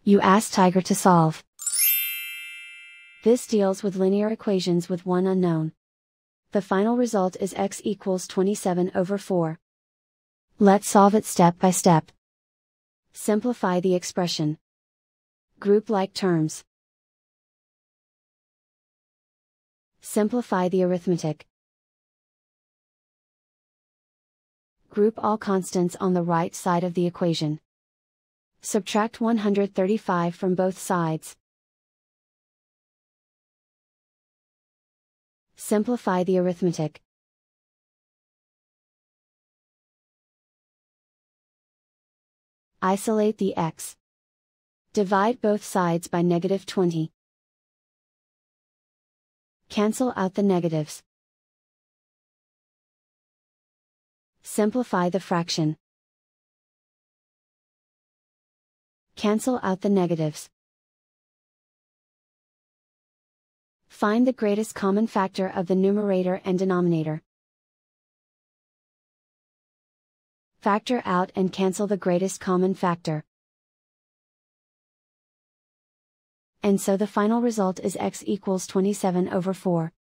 You ask Tiger to solve. This deals with linear equations with one unknown. The final result is x equals 27 over 4. Let's solve it step by step. Simplify the expression. Group like terms. Simplify the arithmetic. Group all constants on the right side of the equation. Subtract 135 from both sides. Simplify the arithmetic. Isolate the x. Divide both sides by -20. Cancel out the negatives. Simplify the fraction. Cancel out the negatives. Find the greatest common factor of the numerator and denominator. Factor out and cancel the greatest common factor. And so the final result is x equals 27 over 4.